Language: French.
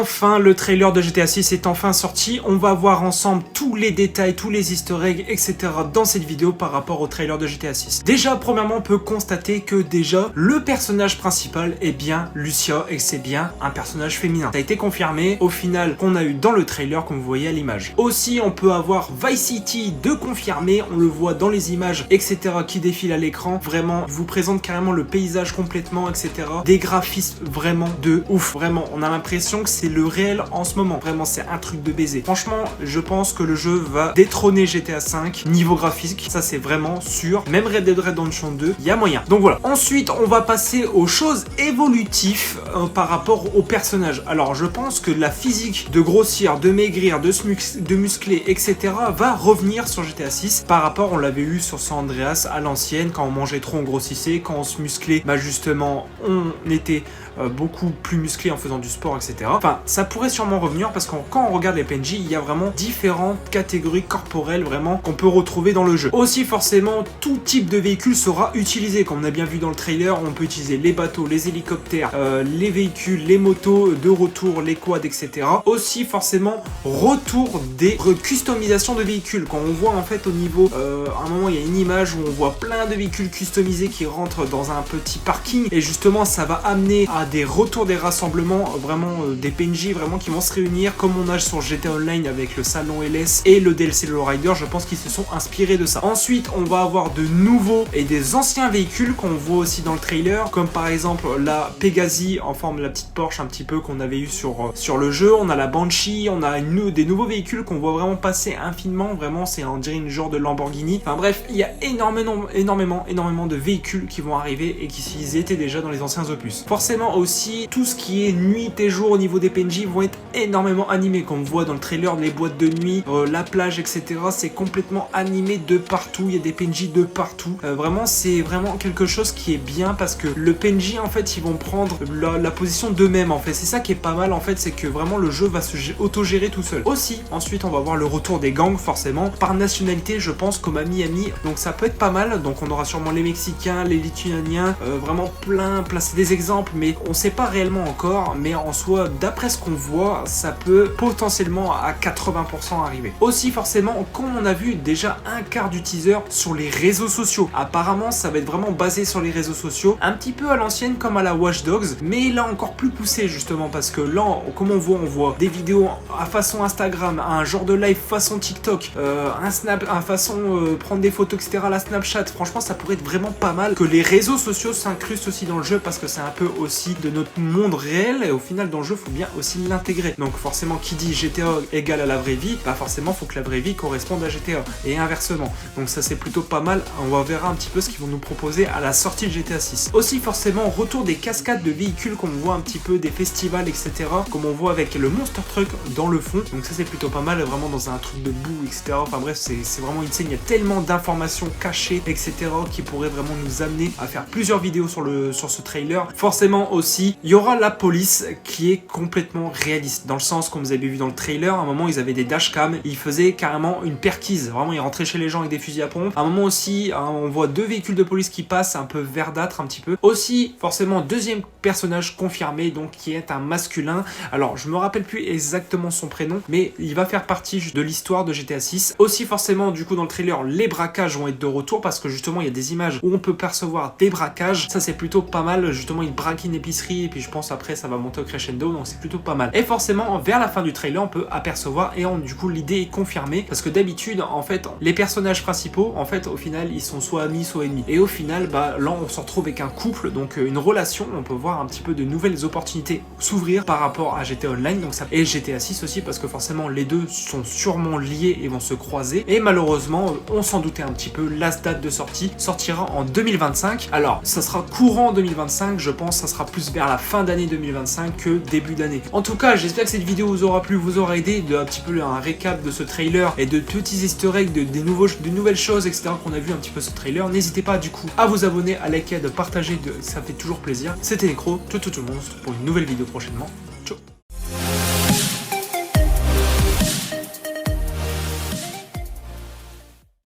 Enfin, le trailer de GTA 6 est enfin sorti. On va voir ensemble tous les détails, tous les easter eggs, etc. dans cette vidéo par rapport au trailer de GTA 6. Déjà, premièrement, on peut constater que déjà, le personnage principal est bien Lucia et c'est bien un personnage féminin. Ça a été confirmé au final qu'on a eu dans le trailer comme vous voyez à l'image. Aussi, on peut avoir Vice City de confirmé, on le voit dans les images, etc. qui défilent à l'écran. Vraiment, je vous présente carrément le paysage complètement, etc. Des graphismes vraiment de ouf. Vraiment, on a l'impression que c'est le réel en ce moment. Vraiment, c'est un truc de baiser. Franchement, je pense que le jeu va détrôner GTA 5 niveau graphique. Ça, c'est vraiment sûr. Même Red Dead Redemption 2, il y a moyen. Donc voilà. Ensuite, on va passer aux choses évolutives par rapport aux personnages. Alors, je pense que la physique de grossir, de maigrir, de muscler, etc. va revenir sur GTA 6 par rapport, on l'avait eu sur San Andreas à l'ancienne. Quand on mangeait trop, on grossissait. Quand on se musclait, bah justement, on était beaucoup plus musclé en faisant du sport, etc. Enfin, ça pourrait sûrement revenir parce que quand on regarde les PNJ, il y a vraiment différentes catégories corporelles vraiment qu'on peut retrouver dans le jeu. Aussi, forcément, tout type de véhicule sera utilisé. Comme on a bien vu dans le trailer, on peut utiliser les bateaux, les hélicoptères, les véhicules, les motos de retour, les quads, etc. Aussi, forcément, retour des customisations de véhicules. Quand on voit en fait au niveau, à un moment, il y a une image où on voit plein de véhicules customisés qui rentrent dans un petit parking et justement, ça va amener à des retours des rassemblements, vraiment des PNJ vraiment qui vont se réunir comme on a sur GTA Online avec le salon LS et le DLC Lowrider. Je pense qu'ils se sont inspirés de ça. Ensuite, on va avoir de nouveaux et des anciens véhicules qu'on voit aussi dans le trailer, comme par exemple la Pegasi en forme de la petite Porsche un petit peu qu'on avait eu sur le jeu. On a la Banshee, on a des nouveaux véhicules qu'on voit vraiment passer infiniment. Vraiment, c'est on dirait une genre de Lamborghini. Enfin bref, il y a énormément de véhicules qui vont arriver et qui s'ils étaient déjà dans les anciens opus. Forcément aussi, tout ce qui est nuit et jour au niveau des PNJ vont être énormément animés. Comme on voit dans le trailer, les boîtes de nuit, la plage, etc. C'est complètement animé de partout. Il y a des PNJ de partout. Vraiment, c'est vraiment quelque chose qui est bien parce que le PNJ, en fait, ils vont prendre la position d'eux-mêmes. En fait, c'est ça qui est pas mal. En fait, c'est que vraiment le jeu va se autogérer tout seul. Aussi, ensuite, on va voir le retour des gangs, forcément, par nationalité, je pense, comme à Miami. Donc, ça peut être pas mal. Donc, on aura sûrement les Mexicains, les Lituaniens, vraiment plein. C'est des exemples, mais on sait pas réellement encore, mais en soi, d'après ce qu'on voit, ça peut potentiellement à 80% arriver. Aussi, forcément, comme on a vu déjà un quart du teaser sur les réseaux sociaux, apparemment, ça va être vraiment basé sur les réseaux sociaux, un petit peu à l'ancienne comme à la Watch Dogs, mais là encore plus poussé justement, parce que là, comme on voit des vidéos à façon Instagram, un genre de live façon TikTok, un snap, à façon prendre des photos, etc. la Snapchat. Franchement, ça pourrait être vraiment pas mal que les réseaux sociaux s'incrustent aussi dans le jeu, parce que c'est un peu aussi de notre monde réel et au final dans le jeu faut bien aussi l'intégrer. Donc forcément qui dit GTA égale à la vraie vie, bah forcément faut que la vraie vie corresponde à GTA et inversement. Donc ça c'est plutôt pas mal, on verra un petit peu ce qu'ils vont nous proposer à la sortie de GTA 6. Aussi forcément retour des cascades de véhicules comme on voit un petit peu des festivals, etc. comme on voit avec le Monster Truck dans le fond. Donc ça c'est plutôt pas mal, vraiment dans un truc de boue, etc. Enfin bref, c'est vraiment une scène, il y a tellement d'informations cachées, etc. qui pourraient vraiment nous amener à faire plusieurs vidéos sur ce trailer. Forcément aussi, il y aura la police qui est complètement réaliste, dans le sens, comme vous avez vu dans le trailer, à un moment ils avaient des dashcams, ils faisaient carrément une perquise, vraiment ils rentraient chez les gens avec des fusils à pompe. À un moment aussi, on voit deux véhicules de police qui passent, un peu verdâtre un petit peu. Aussi, forcément, deuxième personnage confirmé, donc qui est un masculin. Alors, je me rappelle plus exactement son prénom, mais il va faire partie de l'histoire de GTA 6. Aussi, forcément, du coup, dans le trailer, les braquages vont être de retour, parce que justement, il y a des images où on peut percevoir des braquages. Ça, c'est plutôt pas mal. Justement, ils braquent une épicerie, et puis je pense après, ça va monter au crescendo, donc c'est plutôt pas mal. Et forcément, vers la fin du trailer, on peut apercevoir, et du coup, l'idée est confirmée, parce que d'habitude, en fait, les personnages principaux, en fait, au final, ils sont soit amis, soit ennemis. Et au final, bah, là, on se retrouve avec un couple, donc une relation. On peut voir un petit peu de nouvelles opportunités s'ouvrir par rapport à GTA Online, donc ça, et GTA 6 aussi, parce que forcément, les deux sont sûrement liés et vont se croiser. Et malheureusement, on s'en doutait un petit peu, la date de sortie sortira en 2025. Alors, ça sera courant 2025, je pense, ça sera plus vers la fin d'année 2025 que début d'année. En tout cas, j'espère que cette vidéo vous aura plu, vous aura aidé, de un petit peu un récap de ce trailer et de petits easter eggs, de nouvelles choses, etc. qu'on a vu un petit peu ce trailer. N'hésitez pas du coup à vous abonner, à liker, de partager, ça fait toujours plaisir. C'était Necro, tout le monde, on se retrouve pour une nouvelle vidéo prochainement.